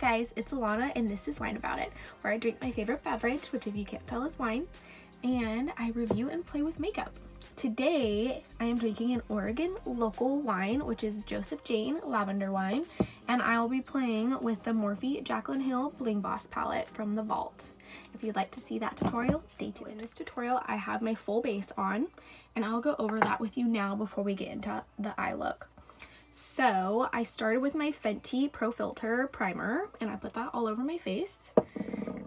guys, it's Alanna and this is Wine About It, where I drink my favorite beverage, which if you can't tell is wine, and I review and play with makeup. Today I am drinking an Oregon local wine, which is Joseph Jane lavender wine, and I will be playing with the Morphe Jaclyn Hill Bling Boss palette from the Vault. If you'd like to see that tutorial, stay tuned. In this tutorial I have my full base on, and I'll go over that with you now before we get into the eye look. So I started with my Fenty Pro Filter primer and I put that all over my face,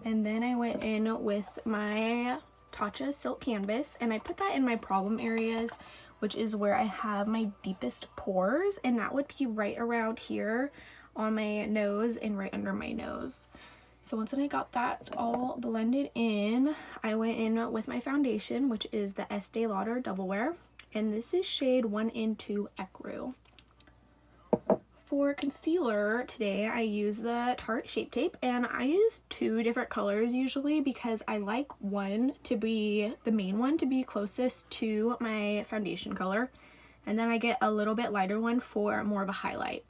and then I went in with my Tatcha Silk Canvas and I put that in my problem areas, which is where I have my deepest pores, and that would be right around here on my nose and right under my nose. So once I got that all blended in, I went in with my foundation, which is the Estee Lauder Double Wear, and this is shade 1 in 2 Ecru. For concealer today, I use the Tarte Shape Tape, and I use 2 different colors usually because I like one to be the main one to be closest to my foundation color, and then I get a little bit lighter one for more of a highlight.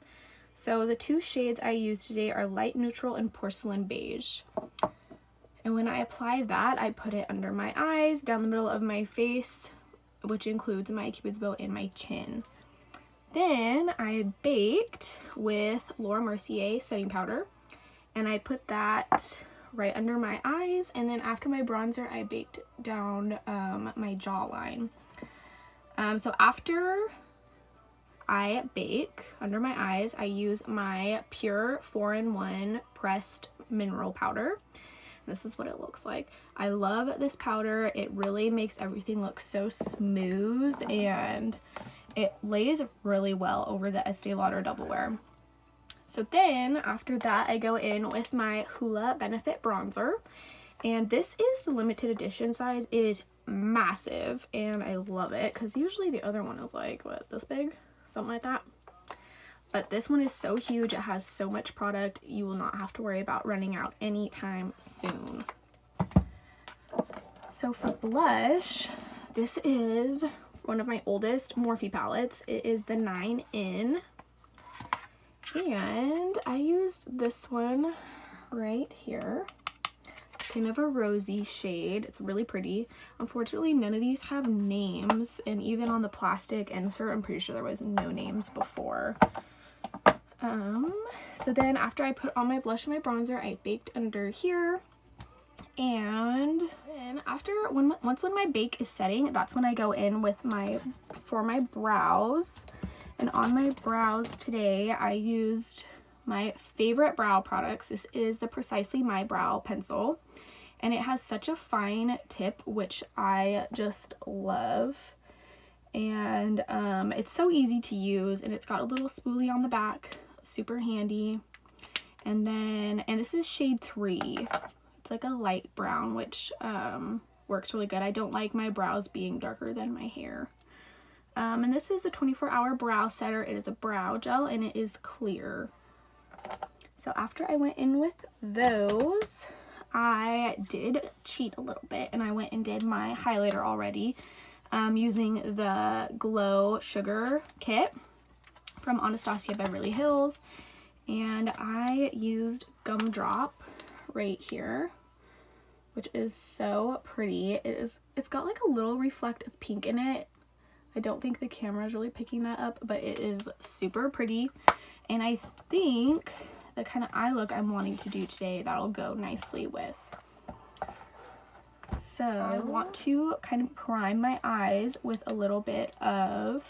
So the 2 shades I use today are Light Neutral and Porcelain Beige. And when I apply that, I put it under my eyes, down the middle of my face, which includes my cupid's bow and my chin. Then I baked with Laura Mercier setting powder, and I put that right under my eyes, and then after my bronzer I baked down my jawline. So after I bake under my eyes, I use my Pure 4-in-1 pressed mineral powder. This is what it looks like. I love this powder. It really makes everything look so smooth, and it lays really well over the Estee Lauder Double Wear. So then after that I go in with my Hoola Benefit bronzer, and this is the limited edition size. It is massive and I love it because usually the other one is like, what, this big? Something like that. But this one is so huge. It has so much product. You will not have to worry about running out anytime soon. So for blush, this is one of my oldest Morphe palettes. It is the 9 in, and I used this one right here. It's kind of a rosy shade. It's really pretty. Unfortunately, none of these have names, and even on the plastic insert, I'm pretty sure there was no names before. So then after I put on my blush and my bronzer, I baked under here. And then once my bake is setting, that's when I go in with my brows. And on my brows today, I used my favorite brow products. This is the Precisely My Brow pencil, and it has such a fine tip, which I just love. And it's so easy to use, and it's got a little spoolie on the back, super handy. And this is shade 3. It's like a light brown, which works really good. I don't like my brows being darker than my hair. And this is the 24-hour brow setter. It is a brow gel and it is clear. So after I went in with those, I did cheat a little bit and I went and did my highlighter already using the Glow Sugar Kit from Anastasia Beverly Hills, and I used Gumdrop right here, which is so pretty. It's got like a little reflective pink in it. I don't think the camera is really picking that up, but it is super pretty, and I think the kind of eye look I'm wanting to do today, that'll go nicely with. So I want to kind of prime my eyes with a little bit of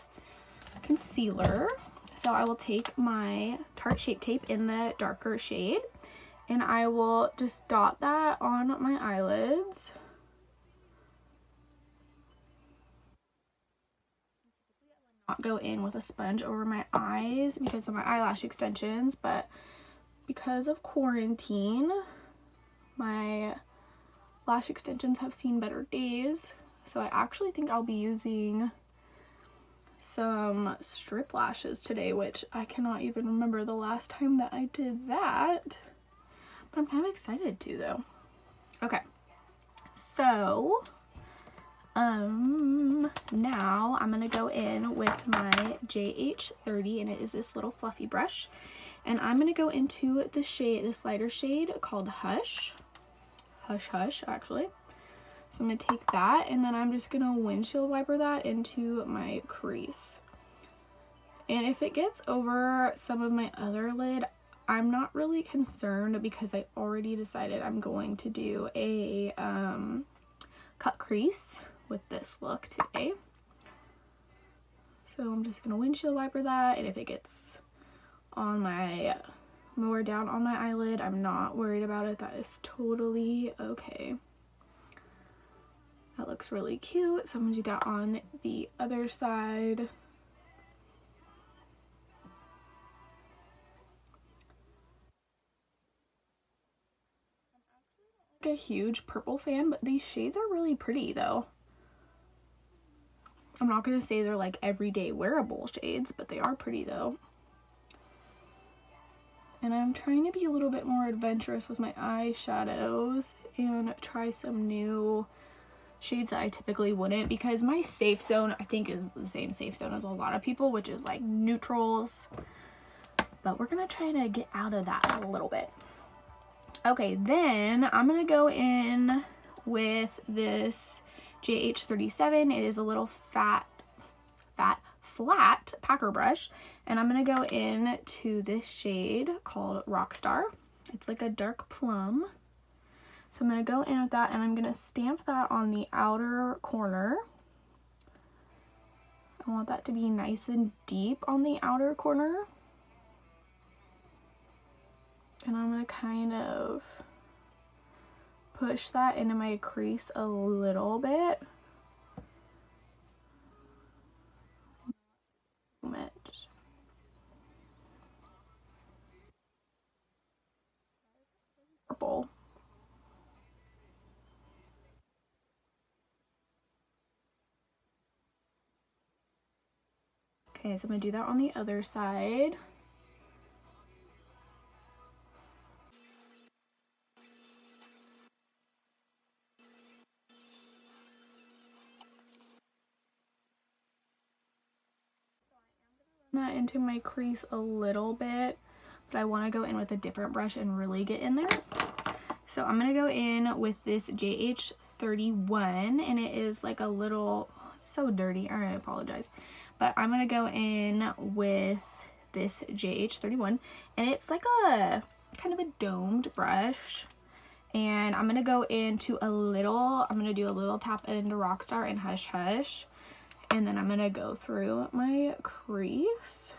concealer. So I will take my Tarte Shape Tape in the darker shade, and I will just dot that on my eyelids. Not go in with a sponge over my eyes because of my eyelash extensions, but because of quarantine, my lash extensions have seen better days. So I actually think I'll be using some strip lashes today, which I cannot even remember the last time that I did that. But I'm kind of excited to, though. Okay, so now I'm gonna go in with my JH30, and it is this little fluffy brush, And I'm going to go into the shade, this lighter shade called Hush. Hush Hush, actually. So I'm going to take that, and then I'm just going to windshield wiper that into my crease. And if it gets over some of my other lid, I'm not really concerned because I already decided I'm going to do a cut crease with this look today. So I'm just going to windshield wiper that, and if it gets on my, more down on my eyelid, I'm not worried about it. That is totally okay. That looks really cute, so I'm going to do that on the other side. A huge purple fan, but these shades are really pretty though. I'm not gonna say they're like everyday wearable shades, but they are pretty though. And I'm trying to be a little bit more adventurous with my eyeshadows and try some new shades that I typically wouldn't, because my safe zone I think is the same safe zone as a lot of people, which is like neutrals, but we're gonna try to get out of that a little bit. Okay, then I'm gonna go in with this JH37. It is a little flat packer brush, and I'm gonna go in to this shade called Rockstar. It's like a dark plum. So I'm gonna go in with that, and I'm gonna stamp that on the outer corner. I want that to be nice and deep on the outer corner. And I'm going to kind of push that into my crease a little bit. Purple. Okay, so I'm going to do that on the other side. That into my crease a little bit, but I want to go in with a different brush and really get in there. So I'm going to go in with this JH31, and it is like a little, so dirty, I apologize, but I'm going to go in with this JH31, and it's like a kind of a domed brush, and I'm going to go into a little, I'm going to do a little tap into Rockstar and Hush Hush. And then I'm going to go through my crease.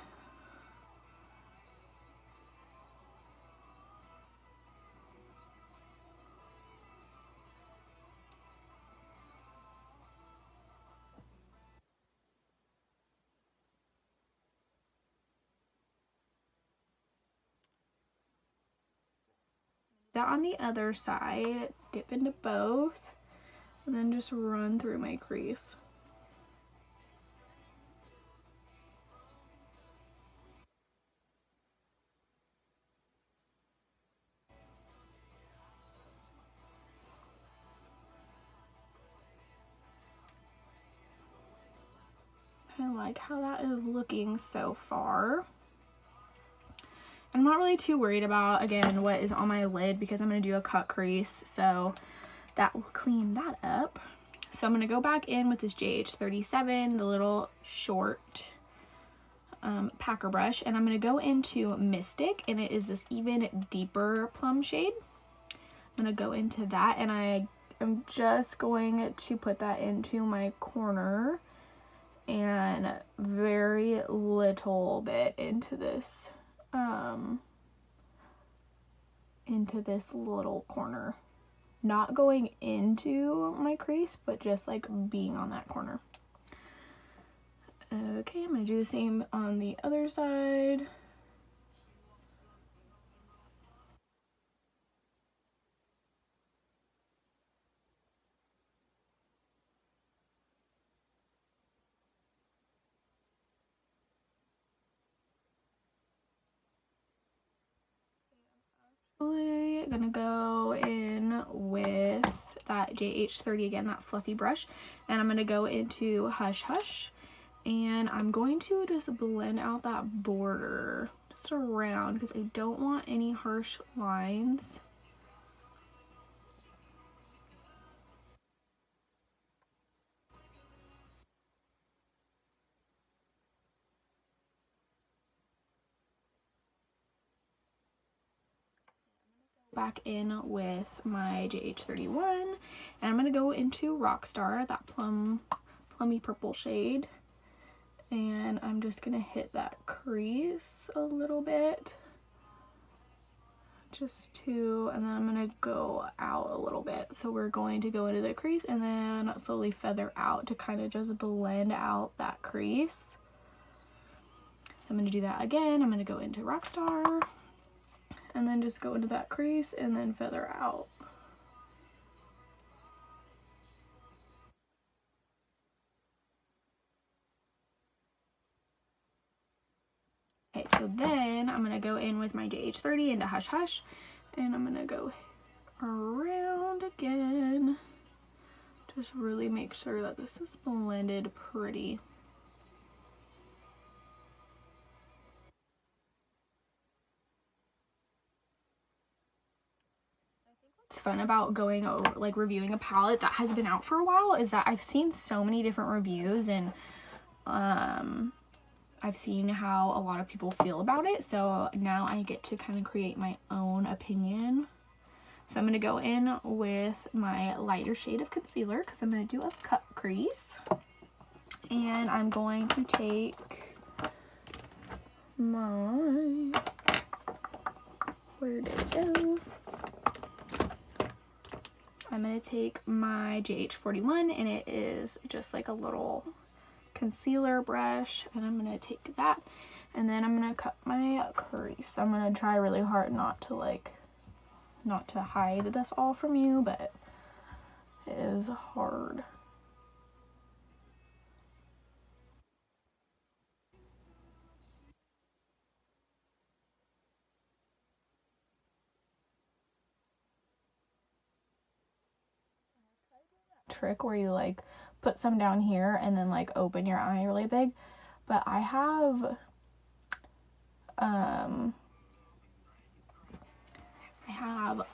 That on the other side, dip into both, and then just run through my crease. I like how that is looking so far. I'm not really too worried about, again, what is on my lid because I'm going to do a cut crease, so that will clean that up. So I'm going to go back in with this JH37, the little short packer brush, and I'm going to go into Mystic, and it is this even deeper plum shade. I'm going to go into that, and I am just going to put that into my corner and very little bit into this little corner, not going into my crease, but just like being on that corner. Okay, I'm gonna do the same on the other side. Gonna go in with that JH30 again, that fluffy brush, and I'm gonna go into Hush Hush, and I'm going to just blend out that border just around because I don't want any harsh lines. Back in with my JH31 and I'm going to go into Rockstar, that plummy purple shade, and I'm just going to hit that crease a little bit, and then I'm going to go out a little bit. So we're going to go into the crease and then slowly feather out to kind of just blend out that crease. So I'm going to do that again. I'm going to go into Rockstar and then just go into that crease and then feather out. Okay, so then I'm gonna go in with my JH30 into Hush Hush, and I'm gonna go around again. Just really make sure that this is blended pretty. What's fun about going over, like, reviewing a palette that has been out for a while is that I've seen so many different reviews, and I've seen how a lot of people feel about it, so now I get to kind of create my own opinion. So I'm going to go in with my lighter shade of concealer because I'm going to do a cut crease, and I'm going to take my, where did it go? I'm going to take my JH41, and it is just like a little concealer brush, and I'm going to take that, and then I'm going to cut my crease. I'm going to try really hard not to hide this all from you, but it is hard. Trick where you like put some down here and then like open your eye really big, but I have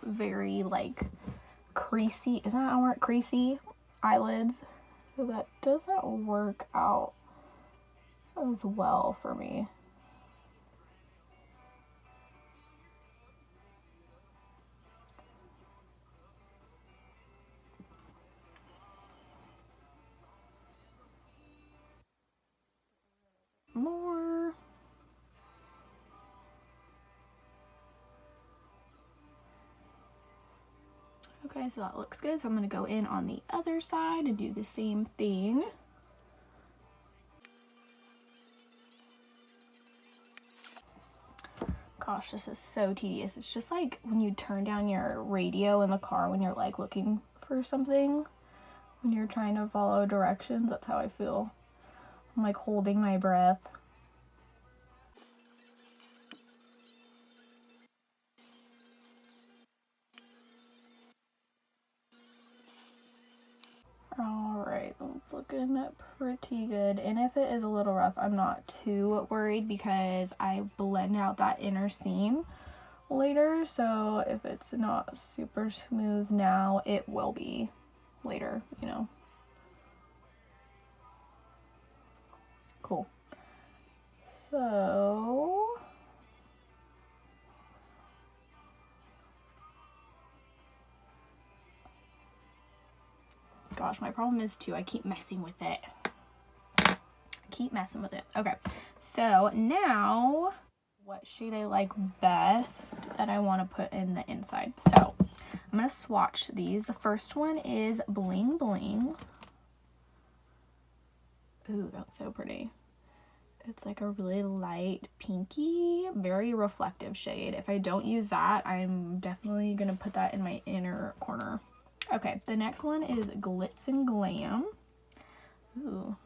very like creasy, isn't that word, creasy eyelids, so that doesn't work out as well for me. More. Okay, so that looks good. So I'm going to go in on the other side and do the same thing. Gosh, this is so tedious. It's just like when you turn down your radio in the car when you're like looking for something, when you're trying to follow directions. That's how I feel. I'm like holding my breath. Alright, that's looking pretty good. And if it is a little rough, I'm not too worried because I blend out that inner seam later. So if it's not super smooth now, it will be later, you know. Cool. So gosh, my problem is too, I keep messing with it. Okay, so now what shade I like best that I want to put in the inside. So I'm going to swatch these. The first one is Bling Bling. Ooh, that's so pretty. It's like a really light pinky, very reflective shade. If I don't use that, I'm definitely going to put that in my inner corner. Okay, the next one is Glitz and Glam. Ooh.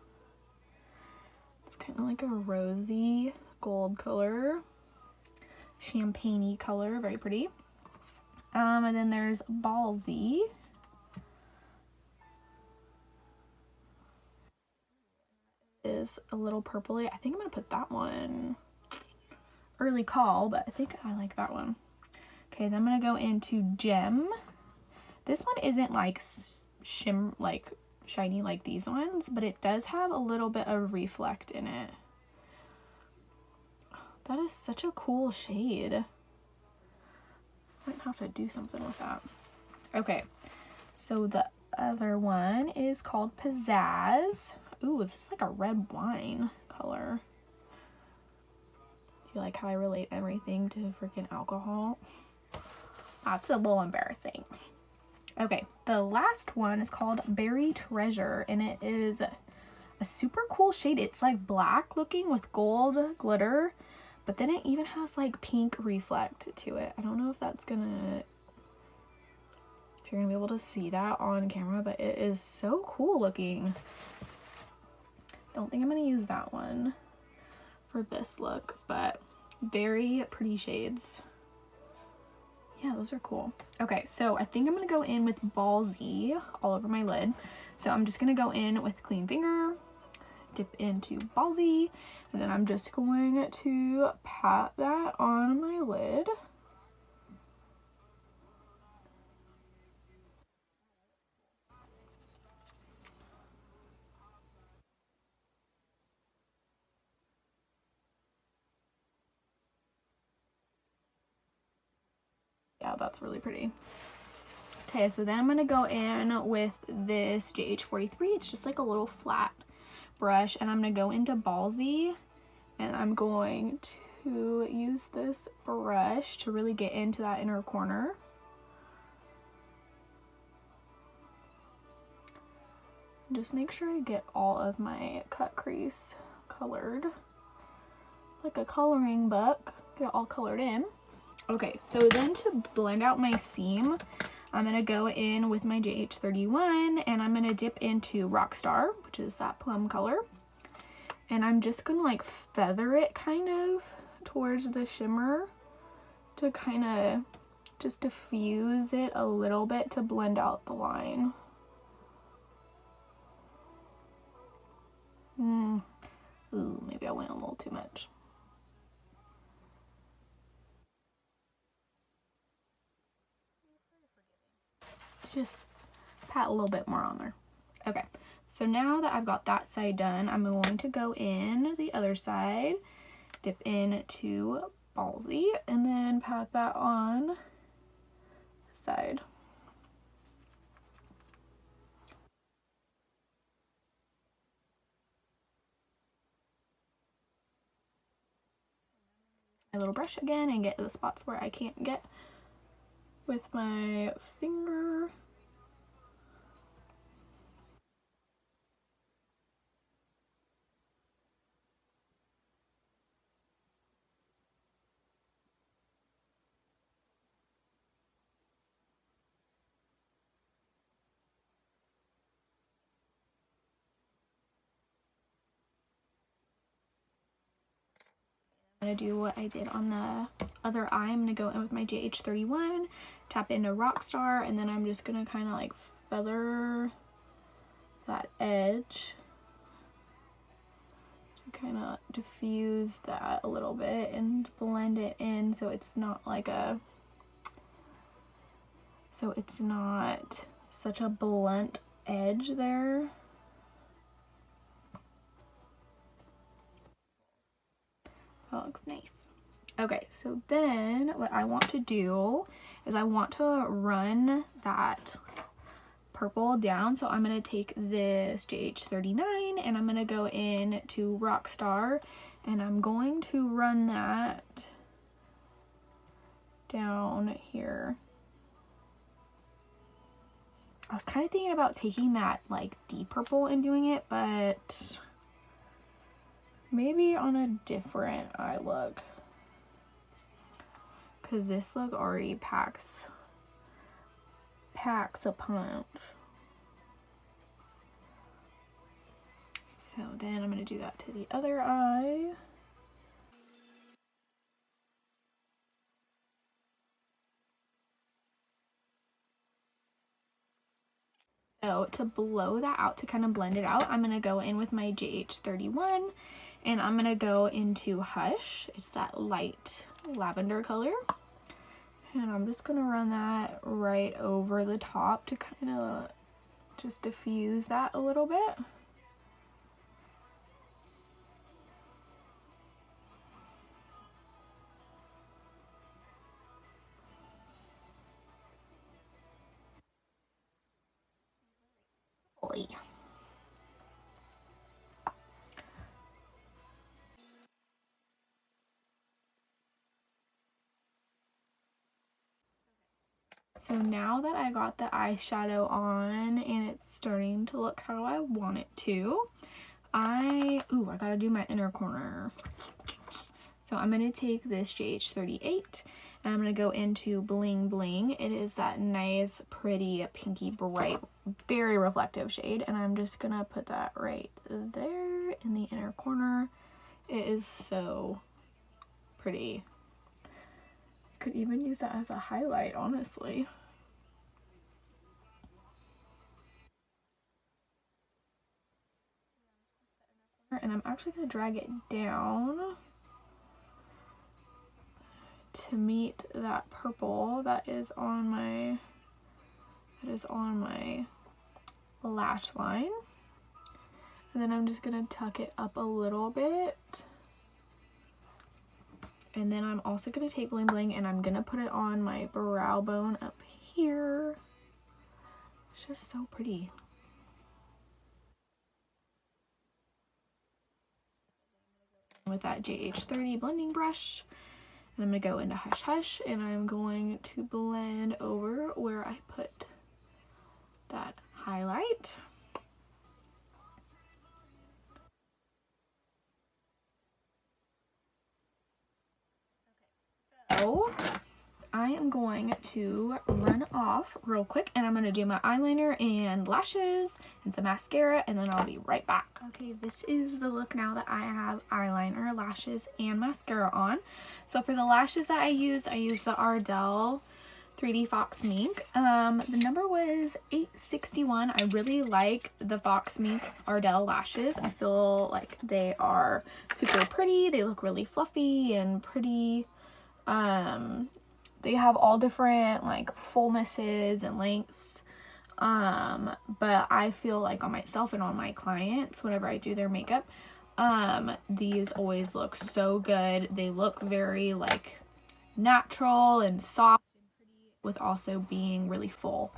It's kind of like a rosy gold color. Champagne-y color, very pretty. And then there's Ballsy. Is a little purpley. I think I'm gonna put that one early call, but I think I like that one. Okay, then I'm gonna go into Gem. This one isn't like like shiny like these ones, but it does have a little bit of reflect in it. That is such a cool shade. Might have to do something with that. Okay, so the other one is called Pizzazz. Ooh, this is like a red wine color. Do you like how I relate everything to freaking alcohol? That's a little embarrassing. Okay, the last one is called Berry Treasure, and it is a super cool shade. It's like black looking with gold glitter, but then it even has like pink reflect to it. I don't know if that's gonna, if you're gonna be able to see that on camera, but it is so cool looking. Don't think I'm gonna use that one for this look, but very pretty shades. Yeah, those are cool. Okay, so I think I'm gonna go in with Ballsy all over my lid. So I'm just gonna go in with clean finger, dip into Ballsy, and then I'm just going to pat that on my lid. Yeah, that's really pretty. Okay, so then I'm gonna go in with this JH43. It's just like a little flat brush, and I'm gonna go into Ballsy, and I'm going to use this brush to really get into that inner corner. Just make sure I get all of my cut crease colored, like a coloring book, get it all colored in. Okay, so then to blend out my seam, I'm gonna go in with my JH31, and I'm gonna dip into Rockstar, which is that plum color, and I'm just gonna like feather it kind of towards the shimmer to kind of just diffuse it a little bit to blend out the line. Ooh, maybe I went a little too much. Just pat a little bit more on there. Okay, so now that I've got that side done, I'm going to go in the other side, dip into Ballsy, and then pat that on the side. My little brush again and get to the spots where I can't get with my finger. I'm going to do what I did on the other eye. I'm going to go in with my JH31, tap into Rockstar, and then I'm just going to kind of like feather that edge to kind of diffuse that a little bit and blend it in so it's not like a, so it's not such a blunt edge there. That looks nice. Okay, so then what I want to do is I want to run that purple down. So I'm going to take this JH39 and I'm going to go in to Rockstar, and I'm going to run that down here. I was kind of thinking about taking that like deep purple and doing it, but maybe on a different eye look, because this look already packs a punch. So then I'm going to do that to the other eye. So to blow that out, to kind of blend it out, I'm going to go in with my JH31, And I'm gonna go into Hush. It's that light lavender color. And I'm just gonna run that right over the top to kind of just diffuse that a little bit. So now that I got the eyeshadow on and it's starting to look how I want it to, I gotta do my inner corner. So I'm gonna take this JH38 and I'm gonna go into Bling Bling. It is that nice, pretty, pinky, bright, very reflective shade. And I'm just gonna put that right there in the inner corner. It is so pretty. Could even use that as a highlight, honestly. And I'm actually going to drag it down to meet that purple that is on my lash line. And then I'm just going to tuck it up a little bit. And then I'm also going to take Bling Bling and I'm going to put it on my brow bone up here. It's just so pretty. With that JH30 blending brush. And I'm going to go into Hush Hush and I'm going to blend over where I put that highlight. So I am going to run off real quick and I'm going to do my eyeliner and lashes and some mascara and then I'll be right back. Okay, this is the look now that I have eyeliner, lashes, and mascara on. So for the lashes that I used the Ardell 3D Fox Mink. The number was 861. I really like the Fox Mink Ardell lashes. I feel like they are super pretty. They look really fluffy and pretty. They have all different like fullnesses and lengths. But I feel like on myself and on my clients, whenever I do their makeup, these always look so good. They look very like natural and soft and pretty with also being really full.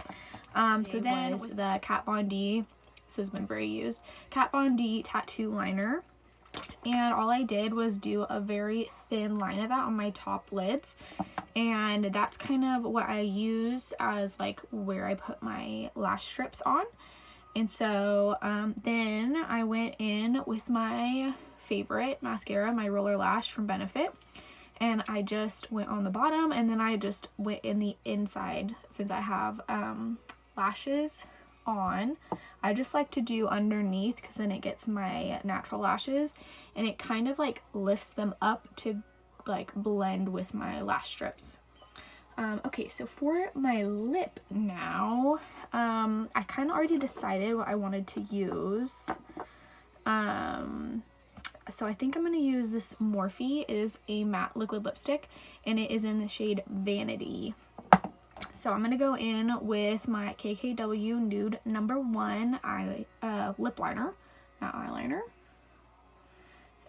So then with the Kat Von D, this has been very used, Kat Von D tattoo liner. And all I did was do a very thin line of that on my top lids. And that's kind of what I use as like where I put my lash strips on. And so then I went in with my favorite mascara, my Roller Lash from Benefit. And I just went on the bottom and then I just went in the inside since I have lashes on. I just like to do underneath because then it gets my natural lashes and it kind of like lifts them up to like blend with my lash strips. Okay, so for my lip now, I kind of already decided what I wanted to use. So I think I'm going to use this Morphe. It is a matte liquid lipstick and it is in the shade Vanity. So I'm going to go in with my KKW Nude #1 lip liner, not eyeliner.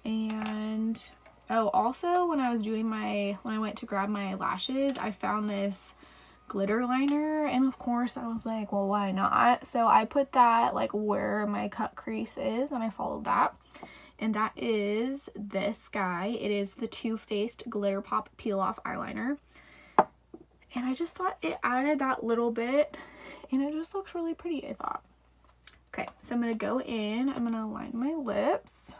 And also when I was doing when I went to grab my lashes, I found this glitter liner and of course I was like, well, why not? So I put that like where my cut crease is and I followed that. And that is this guy. It is the Too Faced Glitter Pop Peel Off Eyeliner. And I just thought it added that little bit and it just looks really pretty, I thought. Okay, so I'm going to go in, I'm going to line my lips.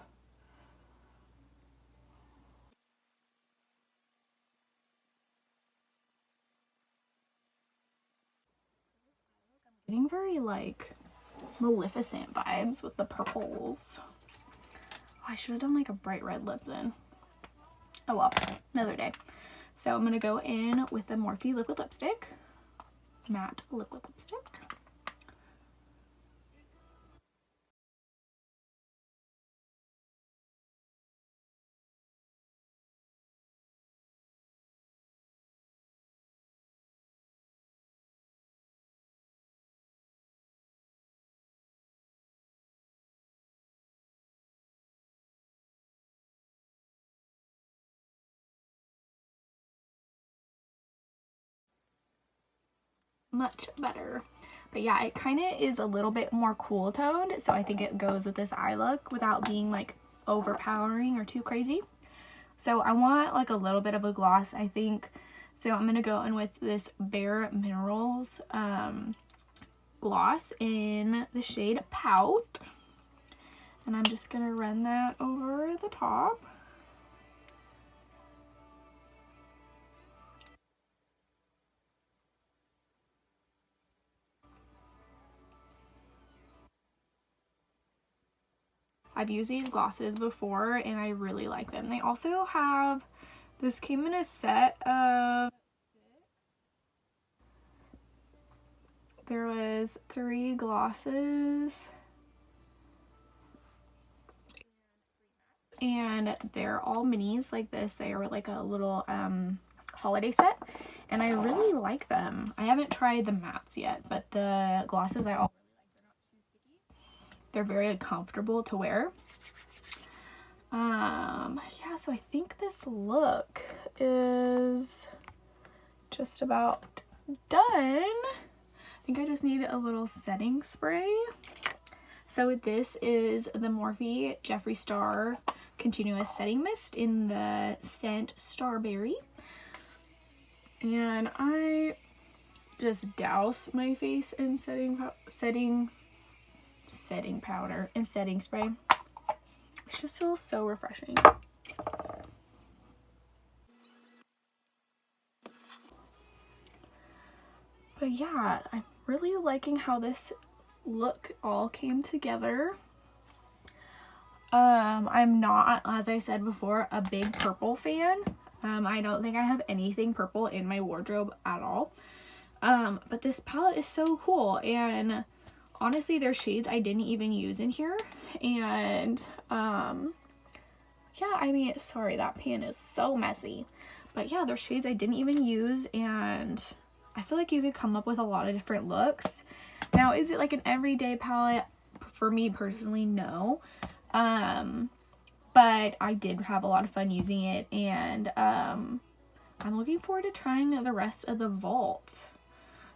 I'm getting very like Maleficent vibes with the purples. Oh, I should have done like a bright red lip then. Oh well, another day. So I'm going to go in with the Morphe liquid lipstick, matte liquid lipstick. much better. But yeah, it kind of is a little bit more cool toned, so I think it goes with this eye look without being like overpowering or too crazy. So I want like a little bit of a gloss, I think. So I'm gonna go in with this Bare Minerals gloss in the shade Pout, and I'm just gonna run that over the top. I've used these glosses before and I really like them. They also have, this came in a set of, there was 3 glosses and they're all minis like this. They are like a little holiday set and I really like them. I haven't tried the mattes yet, but the glosses I all really like. They're not too sticky. They're very comfortable to wear. Yeah, so I think this look is just about done. I think I just need a little setting spray. So this is the Morphe Jeffree Star Continuous Setting Mist in the scent Starberry. And I just douse my face in setting powder and setting spray. It just feels so refreshing. But yeah, I'm really liking how this look all came together. I'm not, as I said before, a big purple fan. I don't think I have anything purple in my wardrobe at all. But this palette is so cool, and honestly, there's shades I didn't even use in here. And yeah, I mean, sorry, that pan is so messy. But yeah, there's shades I didn't even use, and I feel like you could come up with a lot of different looks. Now, is it like an everyday palette? For me personally, no. But I did have a lot of fun using it, and I'm looking forward to trying the rest of the vault.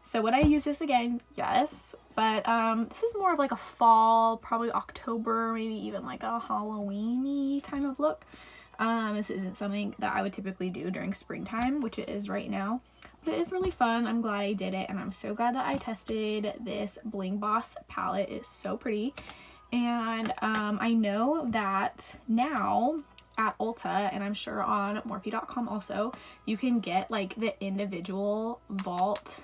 So would I use this again? Yes, but this is more of like a fall, probably October, maybe even like a Halloween-y kind of look. This isn't something that I would typically do during springtime, which it is right now, but it is really fun. I'm glad I did it, and I'm so glad that I tested this Bling Boss palette. It's so pretty. And I know that now at Ulta, and I'm sure on Morphe.com also, you can get like the individual vault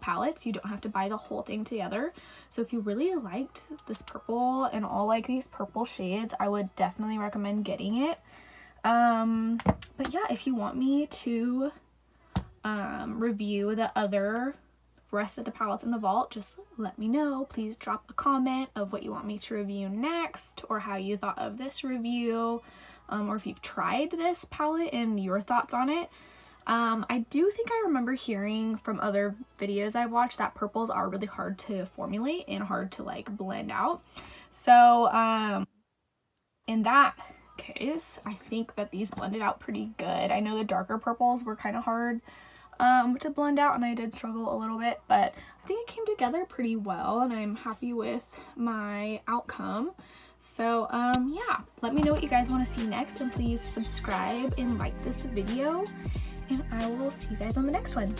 palettes. You don't have to buy the whole thing together. So if you really liked this purple and all like these purple shades, I would definitely recommend getting it. But yeah, if you want me to review the other rest of the palettes in the vault, just let me know. Please drop a comment of what you want me to review next, or how you thought of this review, or if you've tried this palette and your thoughts on it. I do think I remember hearing from other videos I've watched that purples are really hard to formulate and hard to like blend out. So in that case, I think that these blended out pretty good. I know the darker purples were kind of hard to blend out, and I did struggle a little bit, but I think it came together pretty well, and I'm happy with my outcome. So yeah, let me know what you guys want to see next, and please subscribe and like this video, and I will see you guys on the next one.